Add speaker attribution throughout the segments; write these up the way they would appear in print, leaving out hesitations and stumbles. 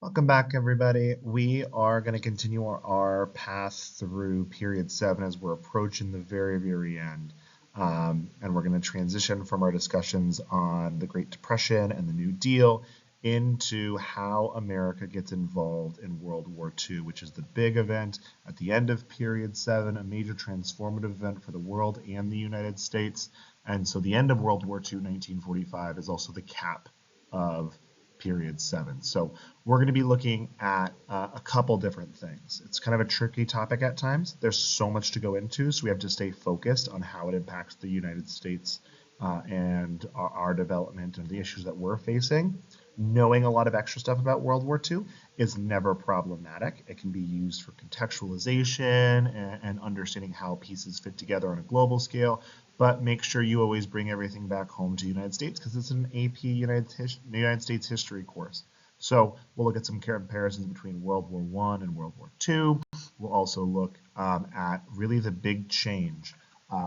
Speaker 1: Welcome back, everybody. We are going to continue our path through period 7 as we're approaching the very, very end. And we're going to transition from our discussions on the Great Depression and the New Deal into how America gets involved in World War II, which is the big event at the end of period 7, a major transformative event for the world and the United States. And so the end of World War II, 1945, is also the cap of period 7. So we're going to be looking at a couple different things. It's kind of a tricky topic at times. There's so much to go into, so we have to stay focused on how it impacts the United States and our development and the issues that we're facing. Knowing a lot of extra stuff about World War II is never problematic. It can be used for contextualization and understanding how pieces fit together on a global scale, but make sure you always bring everything back home to the United States because it's an AP United States history course. So we'll look at some comparisons between World War I and World War II. We'll also look at really the big change,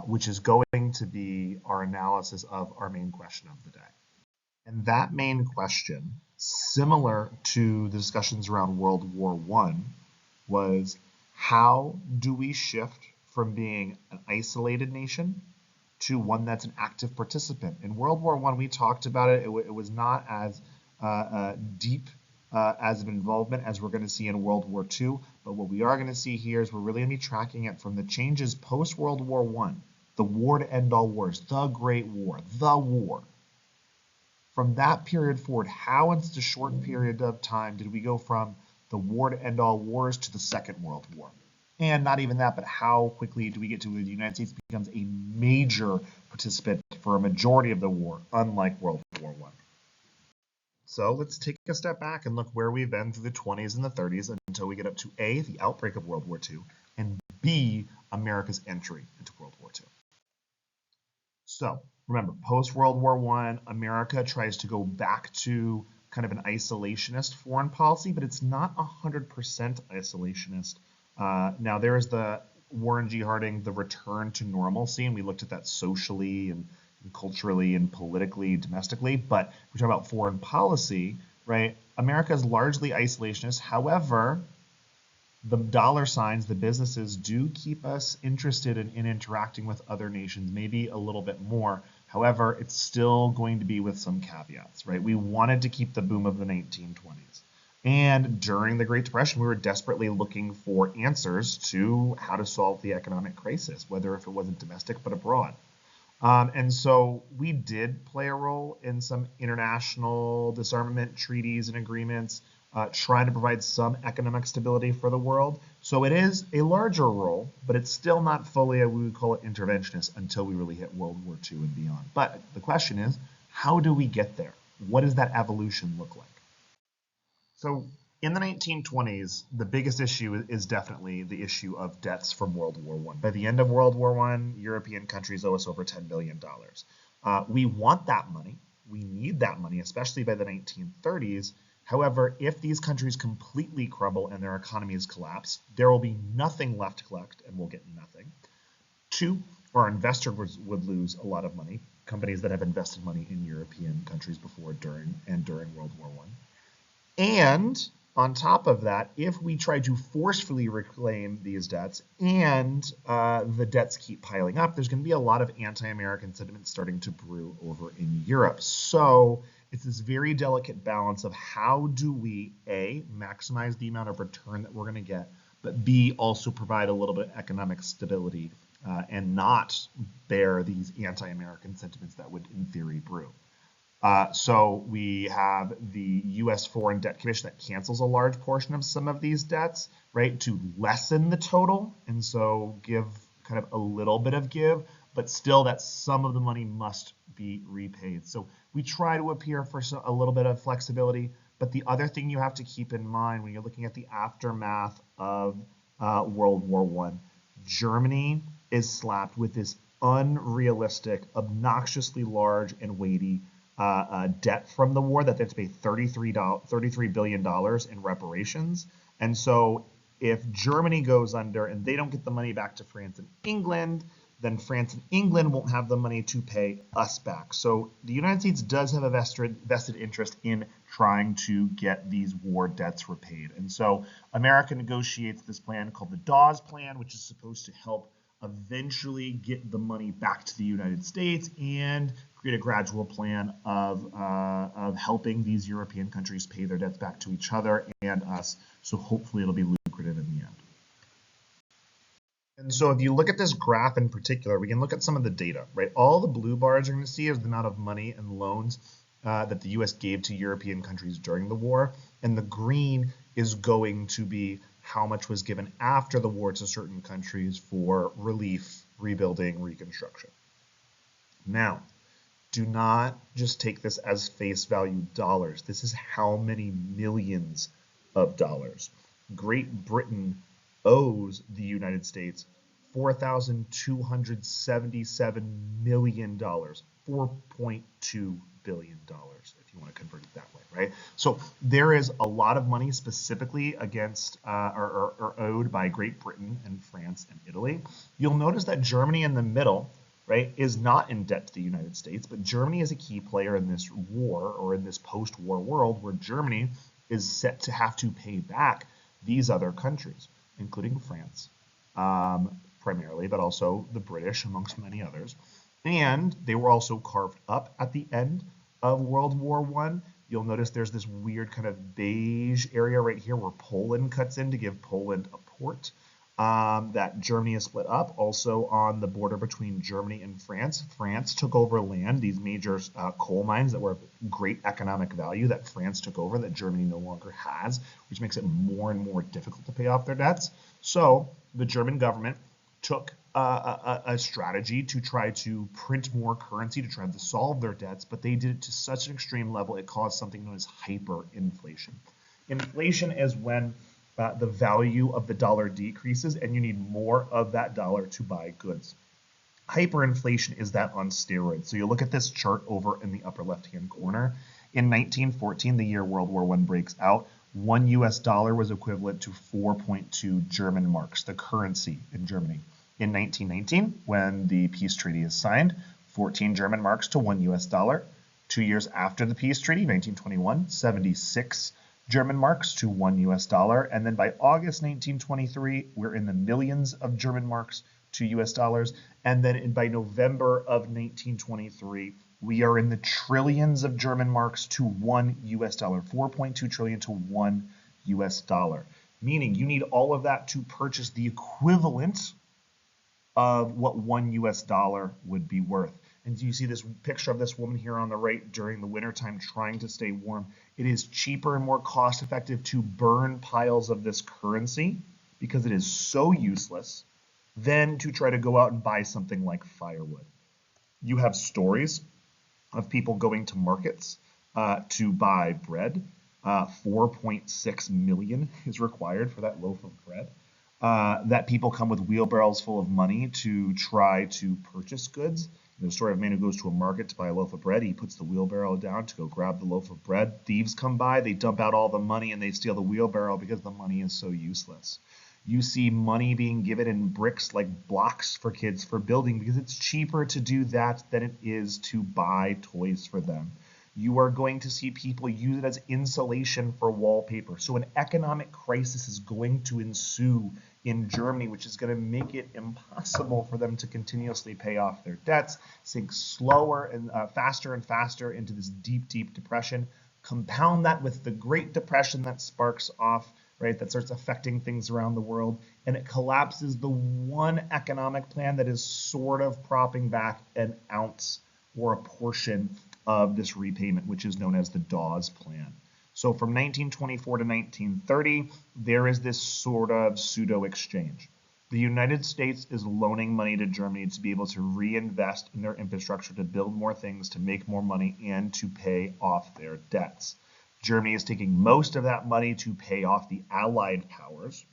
Speaker 1: which is going to be our analysis of our main question of the day. And that main question, similar to the discussions around World War I, was how do we shift from being an isolated nation to one that's an active participant? In World War I, we talked about it. It was not as deep as an involvement as we're going to see in World War II. But what we are going to see here is we're really going to be tracking it from the changes post-World War I, the war to end all wars, the Great War, the war. From that period forward, how in such a short period of time did we go from the war to end all wars to the Second World War? And not even that, but how quickly do we get to where the United States becomes a major participant for a majority of the war, unlike World War I. So let's take a step back and look where we've been through the 20s and the 30s until we get up to A, the outbreak of World War II, and B, America's entry into World War II. So remember, post-World War I, America tries to go back to kind of an isolationist foreign policy, but it's not 100% isolationist. Now, there is the Warren G. Harding, the return to normalcy, and we looked at that socially and culturally and politically, domestically, but we're talking about foreign policy, right? America is largely isolationist. However, the dollar signs, the businesses do keep us interested in interacting with other nations, maybe a little bit more. However, it's still going to be with some caveats, right? We wanted to keep the boom of the 1920s. And during the Great Depression, we were desperately looking for answers to how to solve the economic crisis, whether if it wasn't domestic but abroad. And so we did play a role in some international disarmament treaties and agreements, trying to provide some economic stability for the world. So it is a larger role, but it's still not fully, we would call it interventionist until we really hit World War II and beyond. But the question is, how do we get there? What does that evolution look like? So in the 1920s, the biggest issue is definitely the issue of debts from World War I. By the end of World War I, European countries owe us over $10 billion. We want that money. We need that money, especially by the 1930s. However, if these countries completely crumble and their economies collapse, there will be nothing left to collect and we'll get nothing. Two, our investors would lose a lot of money, companies that have invested money in European countries before, during World War I. And on top of that, if we try to forcefully reclaim these debts and the debts keep piling up, there's going to be a lot of anti-American sentiment starting to brew over in Europe. So it's this very delicate balance of how do we, A, maximize the amount of return that we're going to get, but B, also provide a little bit of economic stability and not bear these anti-American sentiments that would, in theory, brew. So we have the U.S. Foreign Debt Commission that cancels a large portion of some of these debts, right, to lessen the total, and so give kind of a little bit of give, but still that some of the money must be repaid. So we try to appear for a little bit of flexibility, but the other thing you have to keep in mind when you're looking at the aftermath of World War I, Germany is slapped with this unrealistic, obnoxiously large and weighty debt from the war that they have to pay $33 billion in reparations. And so if Germany goes under and they don't get the money back to France and England, then France and England won't have the money to pay us back. So the United States does have a vested interest in trying to get these war debts repaid. And so America negotiates this plan called the Dawes Plan, which is supposed to help eventually get the money back to the United States and create a gradual plan of helping these European countries pay their debts back to each other and us. So hopefully it'll be lucrative in the end. And so if you look at this graph in particular, we can look at some of the data, right? All the blue bars you're going to see is the amount of money and loans that the U.S. gave to European countries during the war, and the green is going to be how much was given after the war to certain countries for relief, rebuilding, reconstruction. Now, do not just take this as face value dollars. This is how many millions of dollars. Great Britain owes the United States $4,277 million, $4.2 billion, if you want to convert it that way, right? So there is a lot of money specifically against or owed by Great Britain and France and Italy. You'll notice that Germany in the middle, right, is not in debt to the United States, but Germany is a key player in this war or in this post-war world where Germany is set to have to pay back these other countries, including France, primarily, but also the British, amongst many others. And they were also carved up at the end of World War I. You'll notice there's this weird kind of beige area right here where Poland cuts in to give Poland a port. That Germany is split up. Also on the border between Germany and France, France took over land, these major coal mines that were of great economic value that France took over that Germany no longer has, which makes it more and more difficult to pay off their debts. So the German government took a strategy to try to print more currency to try to solve their debts, but they did it to such an extreme level it caused something known as hyperinflation. Inflation is when the value of the dollar decreases and you need more of that dollar to buy goods. Hyperinflation is that on steroids. So you look at this chart over in the upper left-hand corner. In 1914, the year World War I breaks out, $1 US was equivalent to 4.2 German marks, the currency in Germany. In 1919, when the peace treaty is signed, 14 German marks to $1 US. 2 years after the peace treaty, 1921, 76 German marks to $1 US. And then by August 1923, we're in the millions of German marks to US dollars. And then by November of 1923, we are in the trillions of German marks to $1 US, 4.2 trillion to $1 US, meaning you need all of that to purchase the equivalent of what $1 US would be worth. And you see this picture of this woman here on the right during the wintertime trying to stay warm. It is cheaper and more cost effective to burn piles of this currency because it is so useless than to try to go out and buy something like firewood. You have stories of people going to markets to buy bread. 4.6 million is required for that loaf of bread. That people come with wheelbarrows full of money to try to purchase goods. There's a story of a man who goes to a market to buy a loaf of bread. He puts the wheelbarrow down to go grab the loaf of bread. Thieves come by, they dump out all the money, and they steal the wheelbarrow because the money is so useless. You see money being given in bricks like blocks for kids for building because it's cheaper to do that than it is to buy toys for them. You are going to see people use it as insulation for wallpaper. So an economic crisis is going to ensue in Germany, which is going to make it impossible for them to continuously pay off their debts, sink slower and faster and faster into this deep, deep depression. Compound that with the Great Depression that sparks off, right, that starts affecting things around the world, and it collapses the one economic plan that is sort of propping back an ounce or a portion of this repayment, which is known as the Dawes Plan. So from 1924 to 1930, there is this sort of pseudo exchange. The United States is loaning money to Germany to be able to reinvest in their infrastructure, to build more things, to make more money, and to pay off their debts. Germany is taking most of that money to pay off the Allied powers,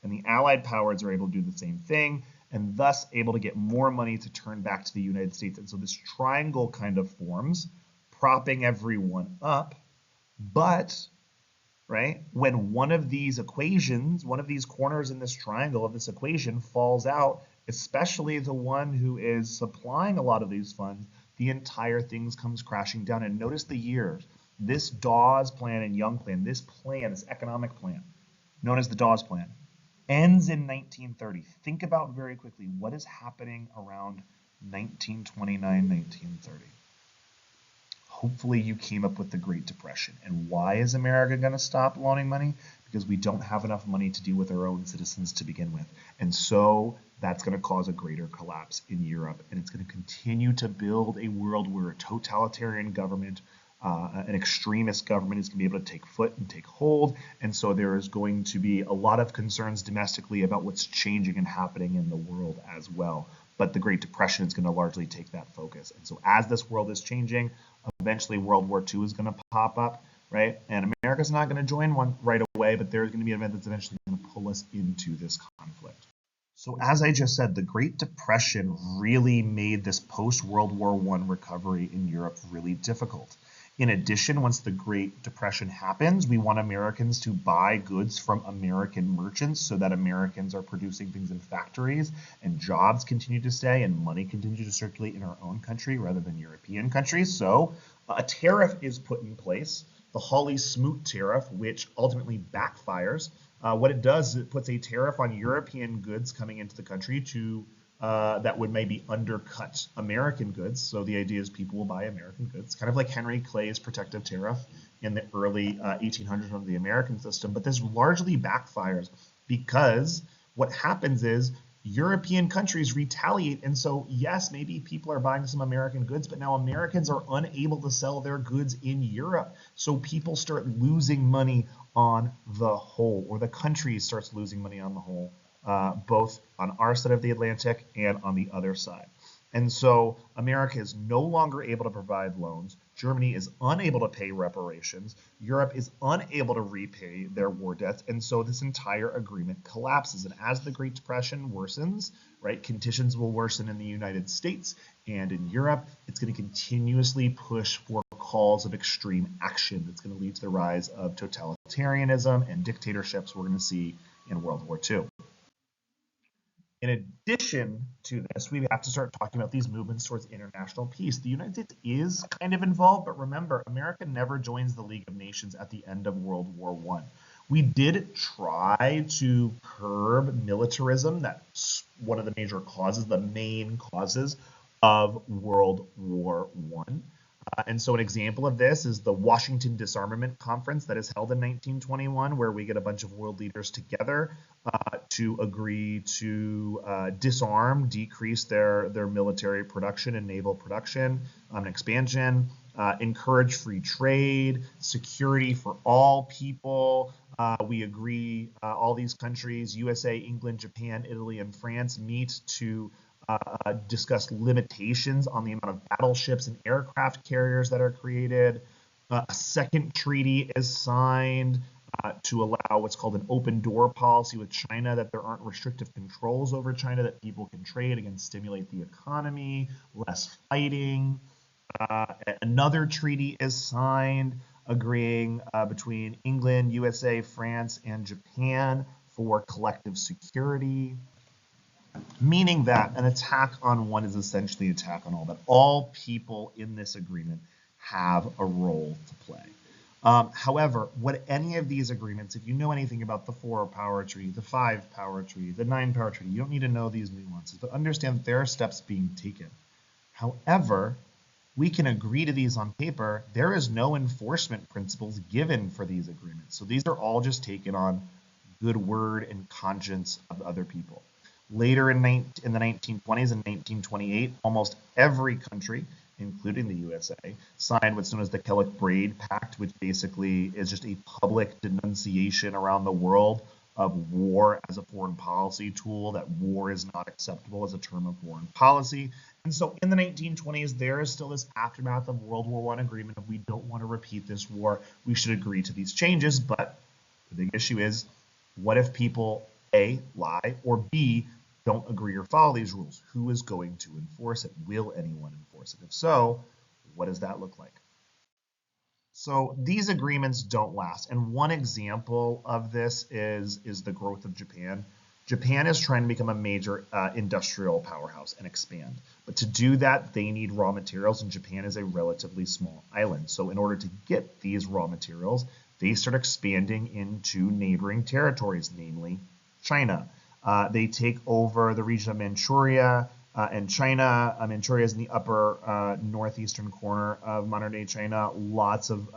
Speaker 1: and the Allied powers are able to do the same thing, and thus able to get more money to turn back to the United States. And so this triangle kind of forms, propping everyone up. But, right, when one of these equations, one of these corners in this triangle of this equation falls out, especially the one who is supplying a lot of these funds, the entire thing comes crashing down. And notice the years. This Dawes plan and Young plan, this plan, this economic plan, known as the Dawes plan, ends in 1930. Think about very quickly what is happening around 1929, 1930. Hopefully you came up with the Great Depression. And why is America going to stop loaning money? Because we don't have enough money to deal with our own citizens to begin with. And so that's going to cause a greater collapse in Europe. And it's going to continue to build a world where a totalitarian government, an extremist government is going to be able to take foot and take hold. And so there is going to be a lot of concerns domestically about what's changing and happening in the world as well. But the Great Depression is going to largely take that focus. And so as this world is changing, eventually World War II is going to pop up, right? And America's not going to join one right away, but there's going to be an event that's eventually going to pull us into this conflict. So as I just said, the Great Depression really made this post-World War I recovery in Europe really difficult. In addition, once the Great Depression happens, we want Americans to buy goods from American merchants so that Americans are producing things in factories and jobs continue to stay and money continues to circulate in our own country rather than European countries. So a tariff is put in place, the Hawley-Smoot tariff, which ultimately backfires. What it does is it puts a tariff on European goods coming into the country to that would maybe undercut American goods. So the idea is people will buy American goods, kind of like Henry Clay's protective tariff in the early 1800s of the American system. But this largely backfires because what happens is European countries retaliate. And so, yes, maybe people are buying some American goods, but now Americans are unable to sell their goods in Europe. So people start losing money on the whole, or the country starts losing money on the whole. Both on our side of the Atlantic and on the other side. And so America is no longer able to provide loans. Germany is unable to pay reparations. Europe is unable to repay their war debts. And so this entire agreement collapses. And as the Great Depression worsens, right, conditions will worsen in the United States and in Europe. It's going to continuously push for calls of extreme action. That's going to lead to the rise of totalitarianism and dictatorships we're going to see in World War II. In addition to this, we have to start talking about these movements towards international peace. The United States is kind of involved, but remember, America never joins the League of Nations at the end of World War I. We did try to curb militarism. That's one of the major causes, the main causes of World War I. And so an example of this is the Washington Disarmament Conference that is held in 1921, where we get a bunch of world leaders together to agree to disarm, decrease their military production and naval production and expansion, encourage free trade, security for all people. We agree, all these countries, USA, England, Japan, Italy, and France, meet to discuss limitations on the amount of battleships and aircraft carriers that are created. A second treaty is signed to allow what's called an open door policy with China, that there aren't restrictive controls over China, that people can trade, again, stimulate the economy, less fighting. Another treaty is signed agreeing between England, USA, France, and Japan for collective security, meaning that an attack on one is essentially an attack on all, that all people in this agreement have a role to play. However, what any of these agreements, if you know anything about the 4-power treaty, the 5-power treaty, the 9-power treaty, you don't need to know these nuances, but understand that there are steps being taken. However, we can agree to these on paper. There is no enforcement principles given for these agreements. So these are all just taken on good word and conscience of other people. Later in the 1920s and 1928, almost every country, including the USA, signed what's known as the Kellock-Braid Pact, which basically is just a public denunciation around the world of war as a foreign policy tool, that war is not acceptable as a term of foreign policy. And so in the 1920s, there is still this aftermath of World War I agreement of, we don't want to repeat this war, we should agree to these changes. But the big issue is, what if people A, lie, or B, don't agree or follow these rules? Who is going to enforce it? Will anyone enforce it? If so, what does that look like? So these agreements don't last. And one example of this is the growth of Japan. Japan is trying to become a major industrial powerhouse and expand. But to do that, they need raw materials, and Japan is a relatively small island. So in order to get these raw materials, they start expanding into neighboring territories, namely China. They take over the region of Manchuria and China. Manchuria is in the upper northeastern corner of modern-day China. Lots of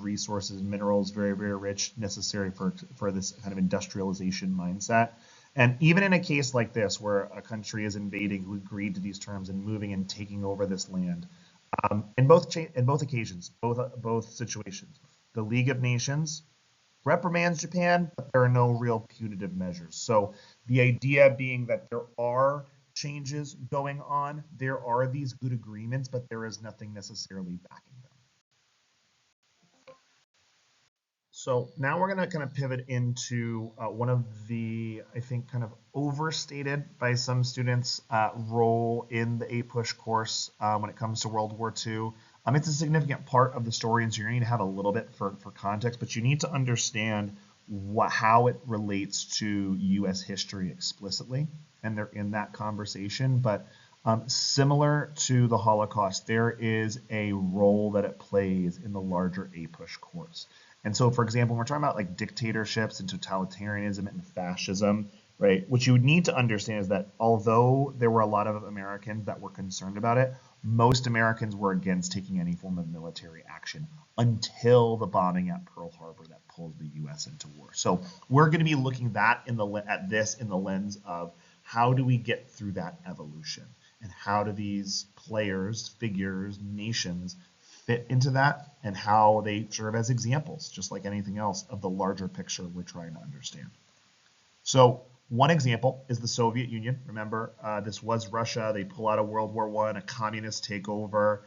Speaker 1: resources, minerals, very, very rich, necessary for this kind of industrialization mindset. And even in a case like this, where a country is invading who agreed to these terms and moving and taking over this land, in both occasions, both situations, the League of Nations reprimands Japan, but there are no real punitive measures. So the idea being that there are changes going on, there are these good agreements, but there is nothing necessarily backing them. So now we're going to kind of pivot into one of the, I think, kind of overstated by some students role in the APUSH course when it comes to World War II. It's a significant part of the story, and so you're going to have a little bit for context, but you need to understand how it relates to U.S. history explicitly, and they're in that conversation. But similar to the Holocaust, there is a role that it plays in the larger APUSH course. And so, for example, when we're talking about like dictatorships and totalitarianism and fascism, right, what you would need to understand is that although there were a lot of Americans that were concerned about it, most Americans were against taking any form of military action until the bombing at Pearl Harbor that pulled the U.S. into war. So we're going to be looking at this in the lens of how do we get through that evolution, and how do these players, figures, nations fit into that, and how they serve as examples, just like anything else, of the larger picture we're trying to understand. So one example is the Soviet Union. Remember, this was Russia. They pull out of World War I, a communist takeover.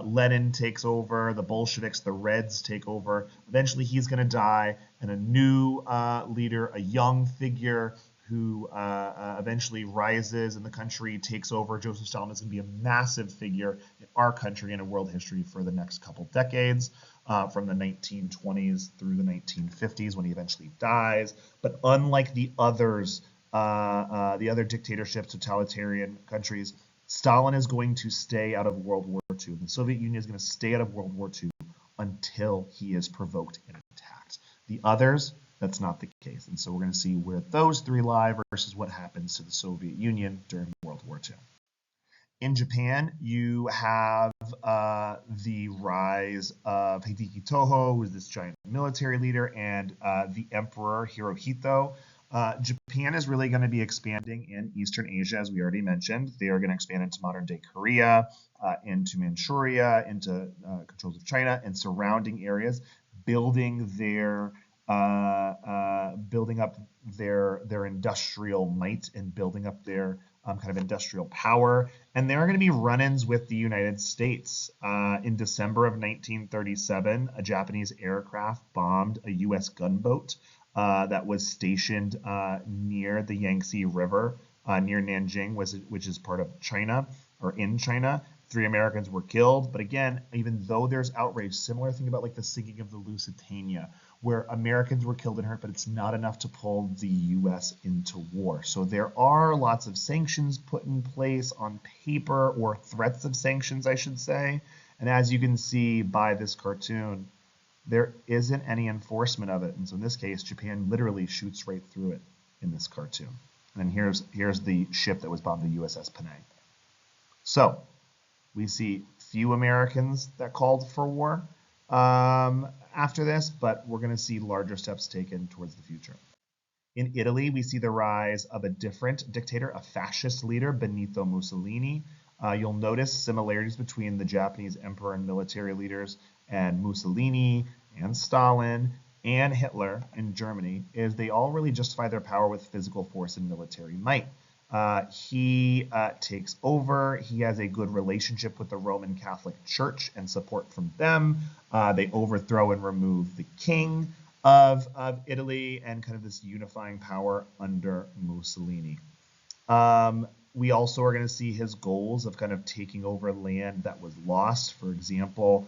Speaker 1: Lenin takes over, the Bolsheviks, the Reds take over. Eventually he's going to die, and a new leader, a young figure who eventually rises in the country, takes over. Joseph Stalin is going to be a massive figure in our country and in world history for the next couple decades, from the 1920s through the 1950s when he eventually dies. But unlike the other dictatorships, totalitarian countries, Stalin is going to stay out of World War II. The Soviet Union is going to stay out of World War II until he is provoked and attacked. The others, that's not the case. And so we're going to see where those three lie versus what happens to the Soviet Union during World War II. In Japan, you have the rise of Hideki Toho, who is this giant military leader, and the Emperor Hirohito. Japan is really going to be expanding in Eastern Asia, as we already mentioned. They are going to expand into modern-day Korea, into Manchuria, into controls of China and surrounding areas, building up their industrial might and building up their kind of industrial power. And there are going to be run-ins with the United States. In December of 1937, a Japanese aircraft bombed a U.S. gunboat that was stationed near the Yangtze River, near Nanjing, which is part of China, or in China. 3 Americans were killed. But again, even though there's outrage, similar thing about like the sinking of the Lusitania, where Americans were killed and hurt, but it's not enough to pull the U.S. into war. So there are lots of sanctions put in place on paper, or threats of sanctions, I should say. And as you can see by this cartoon, there isn't any enforcement of it. And so in this case, Japan literally shoots right through it in this cartoon. And then here's the ship that was bombed, the USS Panay. So we see few Americans that called for war after this, but we're going to see larger steps taken towards the future. In Italy, we see the rise of a different dictator, a fascist leader, Benito Mussolini. You'll notice similarities between the Japanese emperor and military leaders and Mussolini and Stalin and Hitler in Germany, is they all really justify their power with physical force and military might. He takes over. He has a good relationship with the Roman Catholic Church and support from them. They overthrow and remove the king of Italy, and kind of this unifying power under Mussolini. We also are going to see his goals of kind of taking over land that was lost. For example,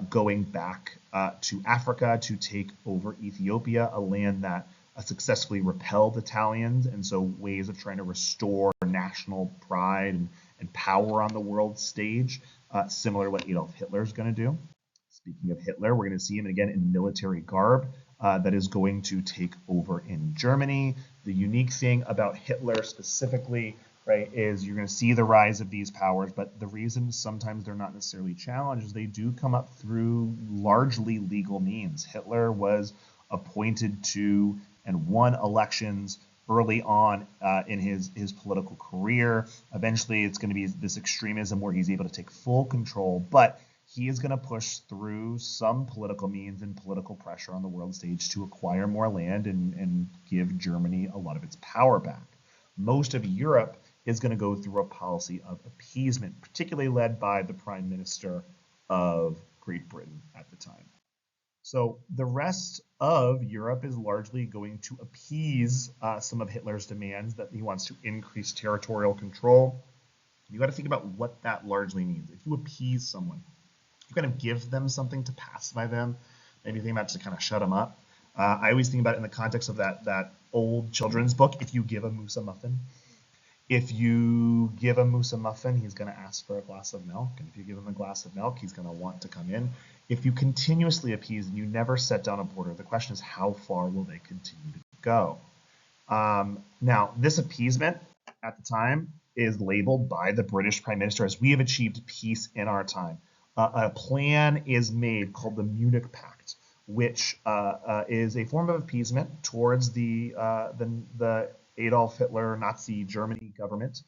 Speaker 1: going back to Africa to take over Ethiopia, a land that successfully repelled Italians, and so ways of trying to restore national pride and power on the world stage, similar to what Adolf Hitler is going to do. Speaking of Hitler, we're going to see him again in military garb that is going to take over in Germany. The unique thing about Hitler specifically, right, is you're going to see the rise of these powers, but the reason sometimes they're not necessarily challenged is they do come up through largely legal means. Hitler was appointed to and won elections early on in his political career. Eventually, it's going to be this extremism where he's able to take full control, but he is going to push through some political means and political pressure on the world stage to acquire more land and give Germany a lot of its power back. Most of Europe is going to go through a policy of appeasement, particularly led by the Prime Minister of Great Britain at the time. So the rest of Europe is largely going to appease some of Hitler's demands that he wants to increase territorial control. You got to think about what that largely means. If you appease someone, you kind of give them something to pacify them, maybe think about to kind of shut them up. I always think about it in the context of that old children's book, If You Give a Moose a Muffin. If you give a moose a muffin, he's going to ask for a glass of milk. And if you give him a glass of milk, he's going to want to come in. If you continuously appease and you never set down a border, the question is how far will they continue to go? Now, this appeasement at the time is labeled by the British Prime Minister as we have achieved peace in our time. A plan is made called the Munich Pact, which is a form of appeasement towards the Adolf Hitler Nazi Germany government,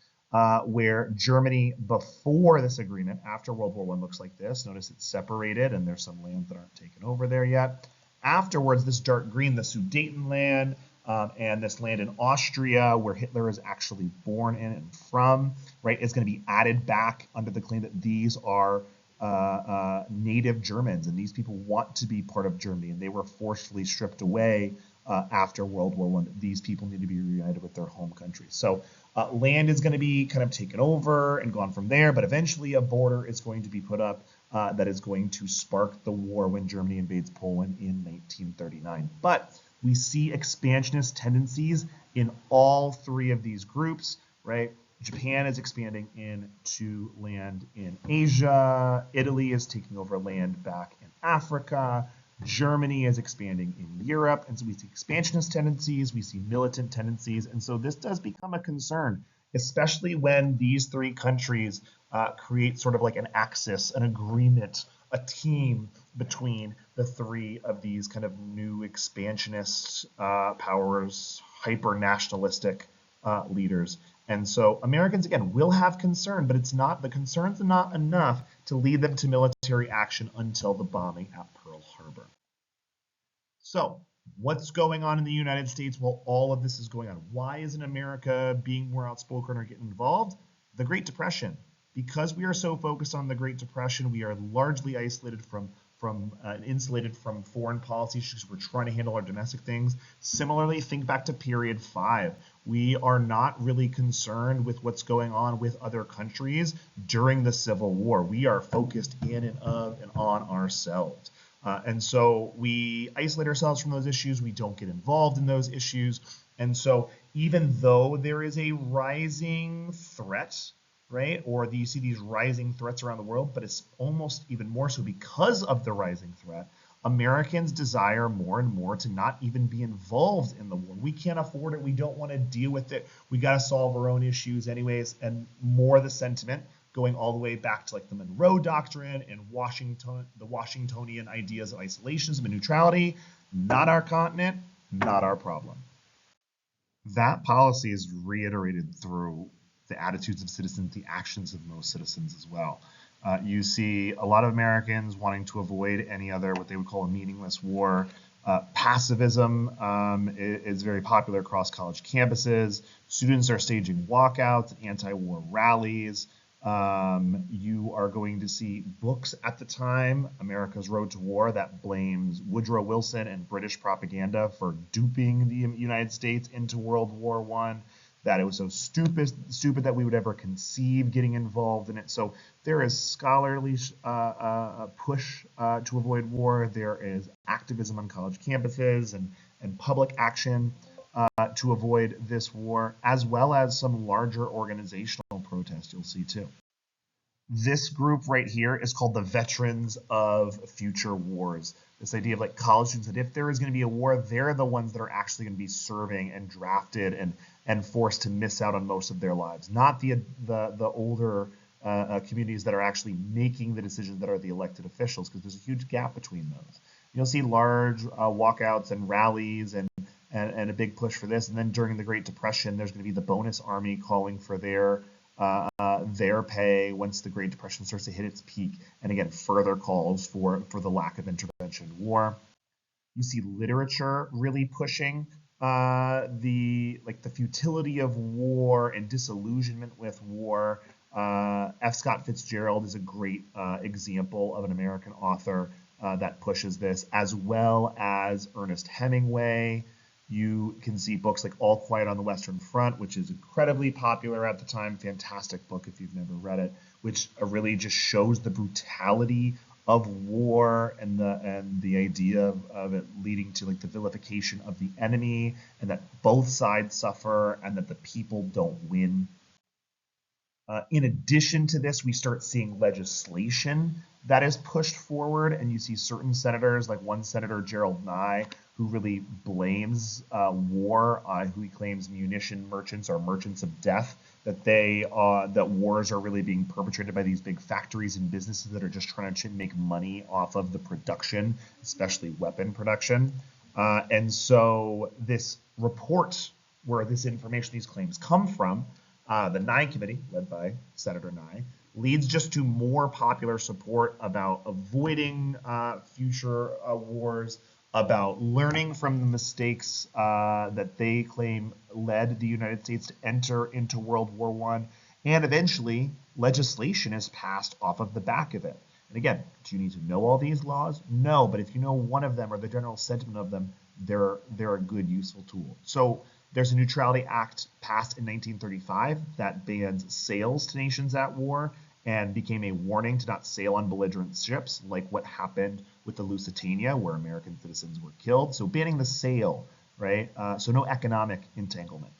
Speaker 1: where Germany before this agreement, after World War I, looks like this. Notice it's separated and there's some lands that aren't taken over there yet. Afterwards, this dark green, the Sudetenland, and this land in Austria, where Hitler is actually born in and from, right, is going to be added back under the claim that these are native Germans, and these people want to be part of Germany, and they were forcefully stripped away after World War I. These people need to be reunited with their home country. So land is going to be kind of taken over and gone from there, but eventually a border is going to be put up that is going to spark the war when Germany invades Poland in 1939. But we see expansionist tendencies in all three of these groups, right? Japan is expanding into land in Asia. Italy is taking over land back in Africa. Germany is expanding in Europe. And so we see expansionist tendencies, we see militant tendencies. And so this does become a concern, especially when these three countries create sort of like an axis, an agreement, a team between the three of these kind of new expansionist powers, hyper-nationalistic leaders. And so Americans, again, will have concern, but it's not, the concerns are not enough to lead them to military action until the bombing at Pearl Harbor. So what's going on in the United States while all of this is going on? Why isn't America being more outspoken or getting involved? The Great Depression. Because we are so focused on the Great Depression, we are largely isolated insulated from foreign policy issues. We're trying to handle our domestic things. Similarly, think back to period 5. We are not really concerned with what's going on with other countries during the Civil War. We are focused in and of and on ourselves. And so we isolate ourselves from those issues. We don't get involved in those issues. And so even though there is a rising threat, right? Or you see these rising threats around the world, but it's almost even more so because of the rising threat. Americans desire more and more to not even be involved in the war. We can't afford it. We don't want to deal with it. We got to solve our own issues anyways. And more the sentiment going all the way back to like the Monroe Doctrine and the Washingtonian ideas of isolationism and neutrality. Not our continent, not our problem. That policy is reiterated through the attitudes of citizens, the actions of most citizens as well. You see a lot of Americans wanting to avoid any other what they would call a meaningless war. Pacifism is very popular across college campuses. Students are staging walkouts and anti-war rallies. You are going to see books at the time, America's Road to War, that blames Woodrow Wilson and British propaganda for duping the United States into World War I. that it was so stupid that we would ever conceive getting involved in it. So there is scholarly push to avoid war. There is activism on college campuses and public action to avoid this war, as well as some larger organizational protests you'll see too. This group right here is called the Veterans of Future Wars. This idea of like college students that if there is going to be a war, they're the ones that are actually going to be serving and drafted and forced to miss out on most of their lives, not the older communities that are actually making the decisions that are the elected officials, because there's a huge gap between those. You'll see large walkouts and rallies and a big push for this. And then during the Great Depression, there's going to be the bonus army calling for their pay once the Great Depression starts to hit its peak, and again further calls for the lack of intervention in war. You see literature really pushing the futility of war and disillusionment with war. F. Scott Fitzgerald is a great example of an American author that pushes this, as well as Ernest Hemingway. You can see books like All Quiet on the Western Front, which is incredibly popular at the time. Fantastic book if you've never read it, which really just shows the brutality of war and the idea of it leading to like the vilification of the enemy, and that both sides suffer and that the people don't win. In addition to this, we start seeing legislation that is pushed forward, and you see certain senators, like one senator, Gerald Nye, who really blames war, who he claims munition merchants are merchants of death, that wars are really being perpetrated by these big factories and businesses that are just trying to make money off of the production, especially weapon production. And so this report where this information, these claims come from, the Nye Committee, led by Senator Nye, leads just to more popular support about avoiding future wars, about learning from the mistakes that they claim led the United States to enter into World War I, and eventually legislation is passed off of the back of it. And again, do you need to know all these laws? No, but if you know one of them or the general sentiment of them, they're a good, useful tool. So there's a Neutrality Act passed in 1935 that bans sales to nations at war and became a warning to not sail on belligerent ships, like what happened with the Lusitania, where American citizens were killed. So banning the sale, right? So no economic entanglement.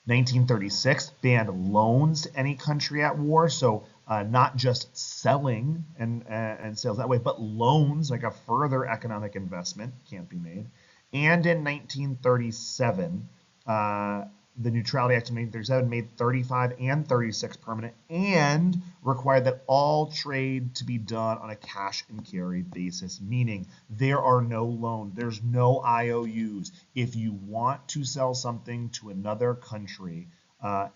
Speaker 1: 1936 banned loans to any country at war, so not just selling and sales that way, but loans, like a further economic investment, can't be made. And in 1937, the Neutrality Act of 1937 made 35 and 36 permanent and required that all trade to be done on a cash and carry basis, meaning there are no loans, there's no IOUs. If you want to sell something to another country,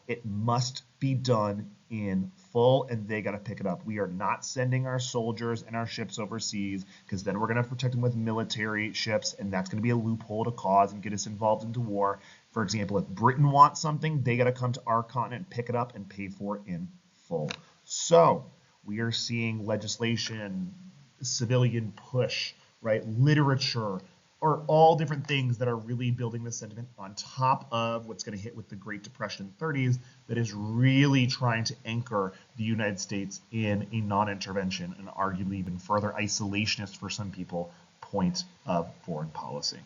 Speaker 1: it must be done in full, and they got to pick it up. We are not sending our soldiers and our ships overseas, because then we're going to protect them with military ships, and that's going to be a loophole to cause and get us involved into war. For example, if Britain wants something, they got to come to our continent, pick it up, and pay for it in full. So we are seeing legislation, civilian push, right, literature, or all different things that are really building the sentiment on top of what's going to hit with the Great Depression in the 30s that is really trying to anchor the United States in a non-intervention and arguably even further isolationist, for some people, point of foreign policy.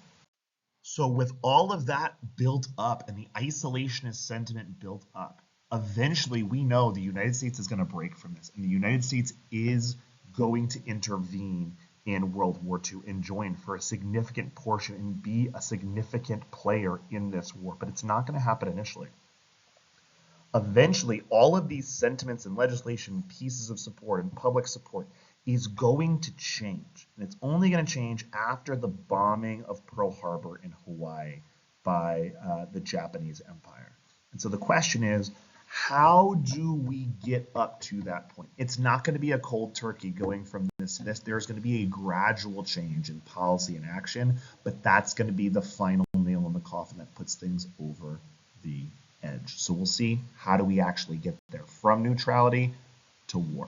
Speaker 1: So with all of that built up and the isolationist sentiment built up, eventually we know the United States is going to break from this, and the United States is going to intervene in World War II and join for a significant portion and be a significant player in this war, but it's not going to happen initially. Eventually, all of these sentiments and legislation, pieces of support and public support is going to change. And it's only going to change after the bombing of Pearl Harbor in Hawaii by the Japanese Empire. And so the question is, how do we get up to that point? It's not going to be a cold turkey going from this to this. There's going to be a gradual change in policy and action, but that's going to be the final nail in the coffin that puts things over the edge. So we'll see, how do we actually get there from neutrality to war?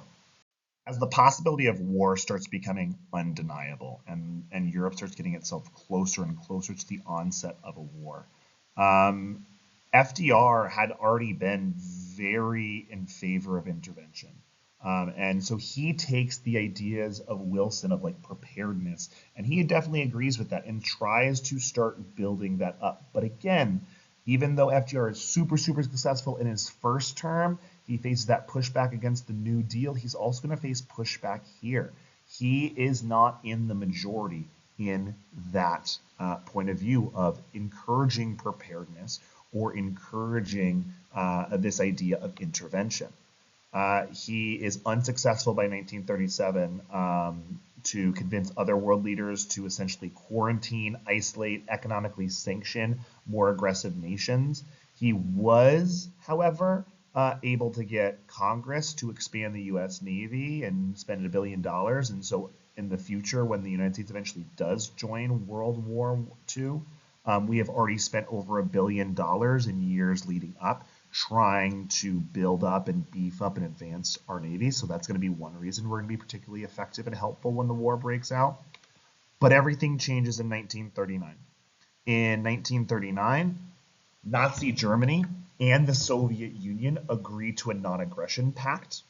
Speaker 1: As the possibility of war starts becoming undeniable and Europe starts getting itself closer and closer to the onset of a war, FDR had already been very in favor of intervention. And so he takes the ideas of Wilson of like preparedness, and he definitely agrees with that and tries to start building that up. But again, even though FDR is super, super successful in his first term, he faces that pushback against the New Deal. He's also going to face pushback here. He is not in the majority in that point of view of encouraging preparedness or encouraging this idea of intervention. He is unsuccessful by 1937 to convince other world leaders to essentially quarantine, isolate, economically sanction more aggressive nations. He was, however, able to get Congress to expand the U.S. Navy and spend $1 billion. And so in the future, when the United States eventually does join World War II, we have already spent over $1 billion in years leading up trying to build up and beef up and advance our Navy. So that's going to be one reason we're going to be particularly effective and helpful when the war breaks out. But everything changes in 1939. In 1939, Nazi Germany and the Soviet Union agree to a non-aggression pact.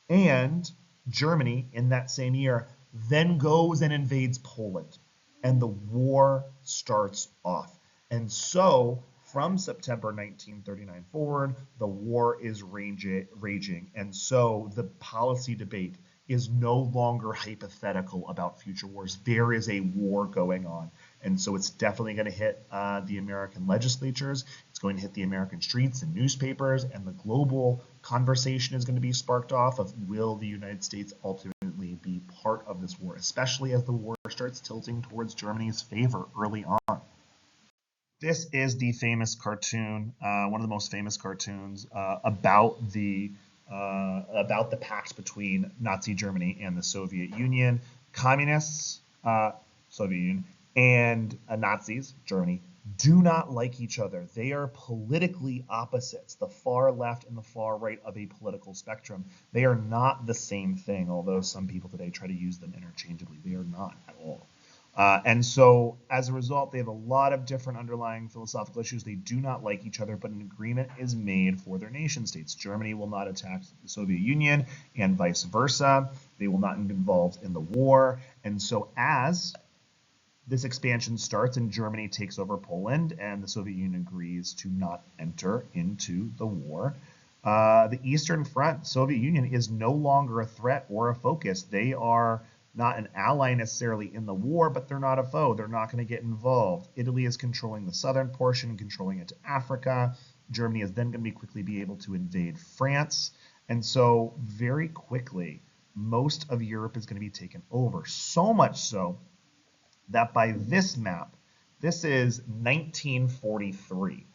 Speaker 1: And Germany, in that same year, then goes and invades Poland. And the war starts off. And so from September 1939 forward, the war is raging. And so the policy debate is no longer hypothetical about future wars. There is a war going on. And so it's definitely going to hit the American legislatures. It's going to hit the American streets and newspapers. And the global conversation is going to be sparked off of, will the United States ultimately be part of this war, especially as the war starts tilting towards Germany's favor early on. This is the famous cartoon, one of the most famous cartoons about the pact between Nazi Germany and the Soviet Union. Communists, Soviet Union, and Nazis, Germany, do not like each other. They are politically opposites, the far left and the far right of a political spectrum. They are not the same thing, although some people today try to use them interchangeably. They are not at all. And so as a result, they have a lot of different underlying philosophical issues. They do not like each other, but an agreement is made for their nation states. Germany will not attack the Soviet Union and vice versa. They will not be involved in the war. And so as this expansion starts and Germany takes over Poland and the Soviet Union agrees to not enter into the war, the Eastern Front, Soviet Union, is no longer a threat or a focus. They are not an ally necessarily in the war, but they're not a foe. They're not going to get involved. Italy is controlling the southern portion, controlling it to Africa. Germany is then going to quickly be able to invade France. And so very quickly, most of Europe is going to be taken over. So much so that by this map, this is 1943.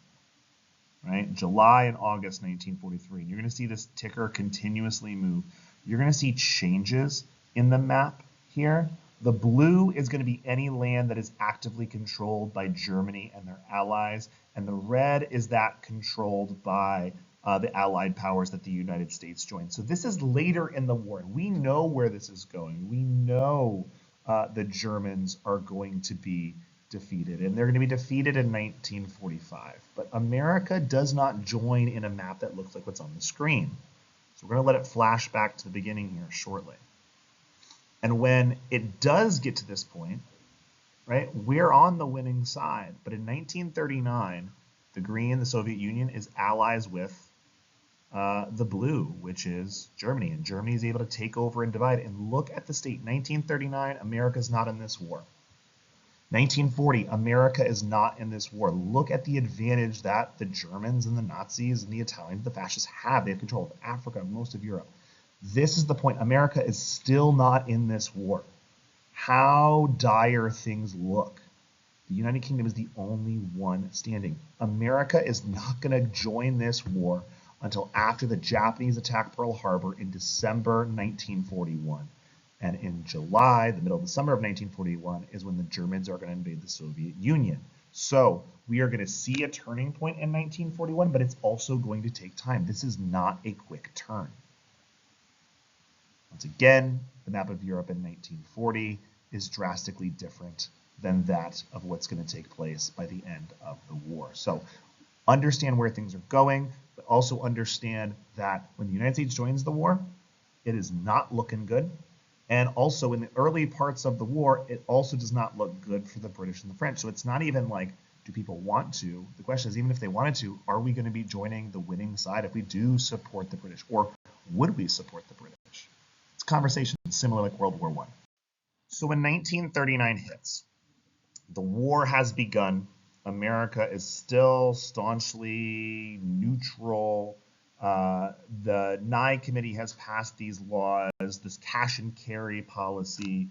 Speaker 1: Right? July and August 1943. And you're going to see this ticker continuously move. You're going to see changes in the map here. The blue is going to be any land that is actively controlled by Germany and their allies. And the red is that controlled by the allied powers that the United States joined. So this is later in the war. We know where this is going. We know the Germans are going to be defeated, and they're going to be defeated in 1945. But America does not join in a map that looks like what's on the screen. So we're going to let it flash back to the beginning here shortly. And when it does get to this point, right, we're on the winning side. But in 1939, the green, the Soviet Union, is allies with the blue, which is Germany. And Germany is able to take over and divide. And look at the state. 1939, America's not in this war. 1940, America is not in this war. Look at the advantage that the Germans and the Nazis and the Italians, the fascists have. They have control of Africa, most of Europe. This is the point. America is still not in this war. How dire things look. The United Kingdom is the only one standing. America is not going to join this war until after the Japanese attack Pearl Harbor in December 1941. And in July, the middle of the summer of 1941, is when the Germans are going to invade the Soviet Union. So we are going to see a turning point in 1941, but it's also going to take time. This is not a quick turn. Once again, the map of Europe in 1940 is drastically different than that of what's going to take place by the end of the war. So understand where things are going, but also understand that when the United States joins the war, it is not looking good. And also in the early parts of the war, it also does not look good for the British and the French. So it's not even like, do people want to? The question is, even if they wanted to, are we going to be joining the winning side if we do support the British? Or would we support the British? It's a conversation similar like World War I. So when 1939 hits, the war has begun. America is still staunchly neutral. The Nye Committee has passed these laws. This cash and carry policy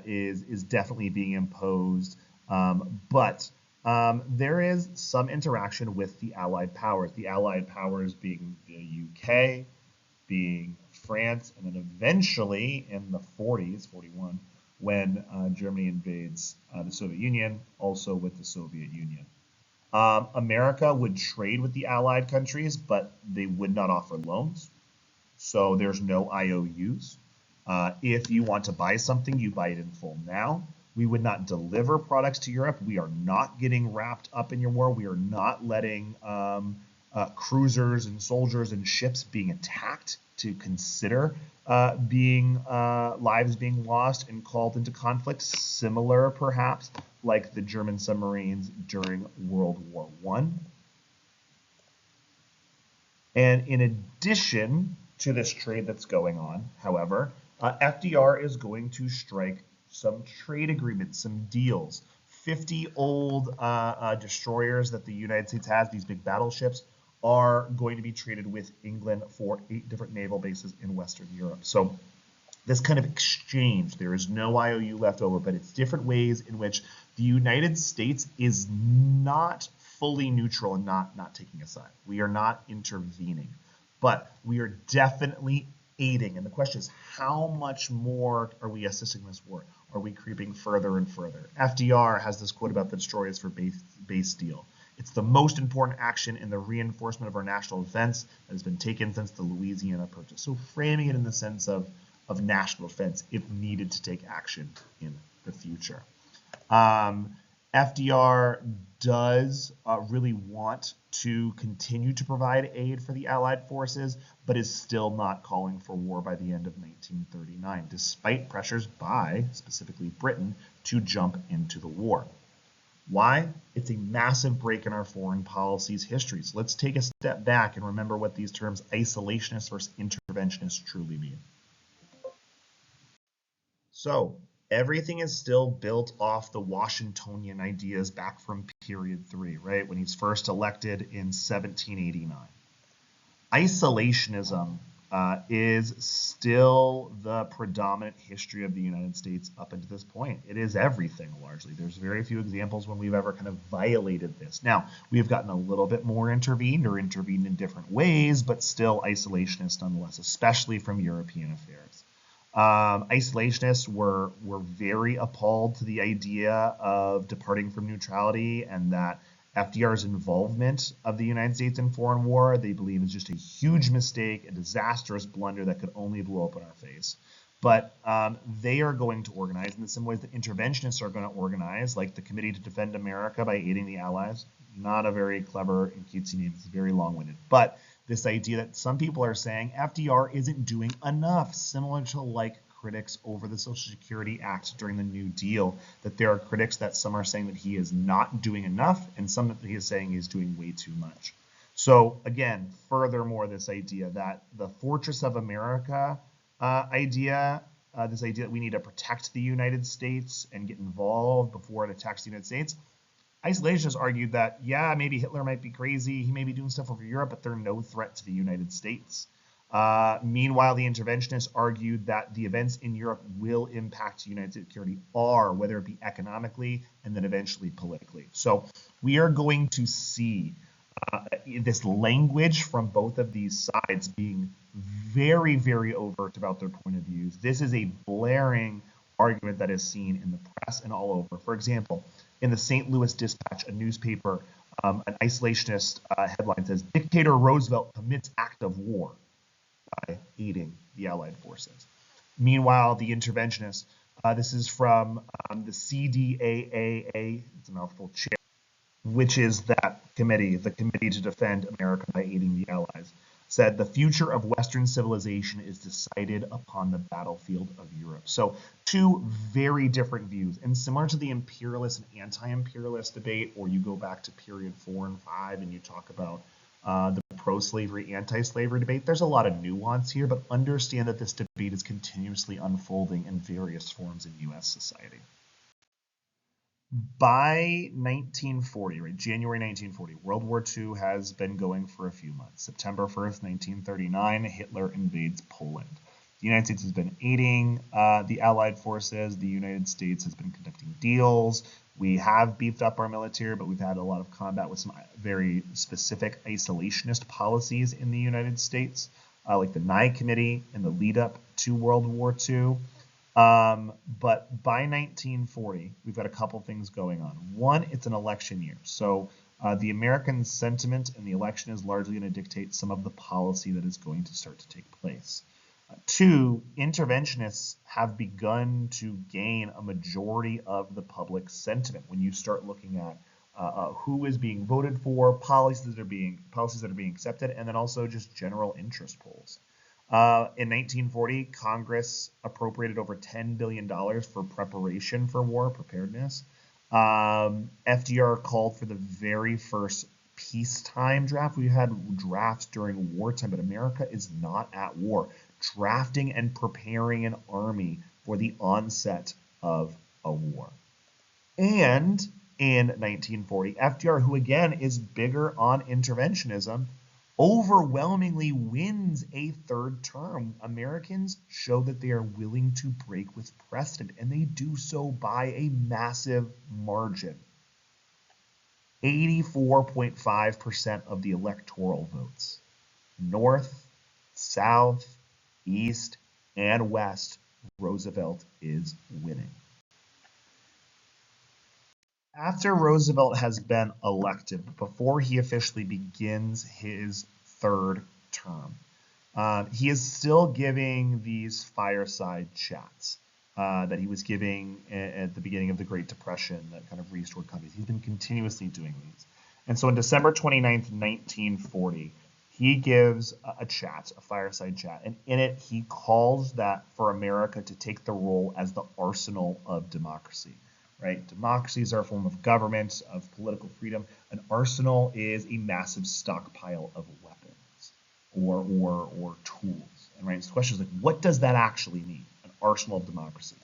Speaker 1: is definitely being imposed. But there is some interaction with the Allied powers. The Allied powers being the UK, being France, and then eventually in the 40s, 41, when Germany invades the Soviet Union, also with the Soviet Union. America would trade with the Allied countries, but they would not offer loans. So there's no IOUs. If you want to buy something, you buy it in full now. We would not deliver products to Europe. We are not getting wrapped up in your war. We are not letting cruisers and soldiers and ships being attacked to consider lives being lost and called into conflict, similar perhaps like the German submarines during World War I. And in addition to this trade that's going on, however, FDR is going to strike some trade agreements, some deals. 50 old destroyers that the United States has, these big battleships, are going to be traded with England for 8 different naval bases in Western Europe. So this kind of exchange, there is no IOU left over, but it's different ways in which the United States is not fully neutral and not taking a side. We are not intervening, but we are definitely aiding. And the question is, how much more are we assisting this war? Are we creeping further and further? FDR has this quote about the destroyers for base steel. It's the most important action in the reinforcement of our national defense that has been taken since the Louisiana Purchase. So framing it in the sense of national defense if needed to take action in the future. FDR does really want to continue to provide aid for the Allied forces, but is still not calling for war by the end of 1939, despite pressures by, specifically Britain, to jump into the war. Why? It's a massive break in our foreign policy's history. So let's take a step back and remember what these terms isolationist versus interventionist truly mean. So everything is still built off the Washingtonian ideas back from period 3, right? When he's first elected in 1789. Isolationism is still the predominant history of the United States up until this point. It is everything largely. There's very few examples when we've ever kind of violated this. Now, we've gotten a little bit more intervened in different ways, but still isolationist nonetheless, especially from European affairs. Isolationists were very appalled to the idea of departing from neutrality, and that FDR's involvement of the United States in foreign war, they believe, is just a huge mistake, a disastrous blunder that could only blow up in our face. But they are going to organize in the same ways that interventionists are going to organize, like the Committee to Defend America by aiding the Allies. Not a very clever and cutesy name. It's very long-winded. But this idea that some people are saying FDR isn't doing enough, similar to like critics over the Social Security Act during the New Deal, that there are critics that some are saying that he is not doing enough and some that he is saying he's doing way too much. So again, furthermore, this idea that the Fortress of America idea, this idea that we need to protect the United States and get involved before it attacks the United States, isolationists argued that, yeah, maybe Hitler might be crazy, he may be doing stuff over Europe, but they're no threat to the United States. Meanwhile, the interventionists argued that the events in Europe will impact United States security, whether it be economically and then eventually politically. So we are going to see this language from both of these sides being very, very overt about their point of views. This is a blaring argument that is seen in the press and all over. For example, in the St. Louis Dispatch, a newspaper, an isolationist headline says, "Dictator Roosevelt commits act of war by aiding the Allied forces." Meanwhile, the interventionists, this is from the CDAAA, it's a mouthful, chair, which is that committee, the Committee to Defend America by Aiding the Allies, said the future of Western civilization is decided upon the battlefield of Europe. So two very different views, and similar to the imperialist and anti-imperialist debate, or you go back to period 4 and 5 and you talk about the pro-slavery, anti-slavery debate, there's a lot of nuance here, but understand that this debate is continuously unfolding in various forms in U.S. society. By 1940, right, January 1940, World War II has been going for a few months. September 1st, 1939, Hitler invades Poland. The United States has been aiding the Allied forces. The United States has been conducting deals. We have beefed up our military, but we've had a lot of combat with some very specific isolationist policies in the United States, like the Nye Committee in the lead up to World War II. But by 1940, we've got a couple things going on. One, it's an election year. So the American sentiment in the election is largely going to dictate some of the policy that is going to start to take place. Two, interventionists have begun to gain a majority of the public sentiment. When you start looking at who is being voted for, policies that are being accepted, and then also just general interest polls. In 1940, Congress appropriated over $10 billion for preparation for war, preparedness. FDR called for the very first peacetime draft. We had drafts during wartime, but America is not at war. Drafting and preparing an army for the onset of a war. And in 1940, FDR, who again is bigger on interventionism, overwhelmingly wins a third term. Americans show that they are willing to break with precedent, and they do so by a massive margin. 84.5% of the electoral votes. North, South, East, and West, Roosevelt is winning. After Roosevelt has been elected, before he officially begins his third term, he is still giving these fireside chats that he was giving at the beginning of the Great Depression that kind of restored companies. He's been continuously doing these. And so on December 29th, 1940, he gives a chat, a fireside chat, and in it he calls that for America to take the role as the arsenal of democracy. Right? Democracies are a form of government, of political freedom. An arsenal is a massive stockpile of weapons or tools. And right, so the question is like, what does that actually mean? An arsenal of democracy.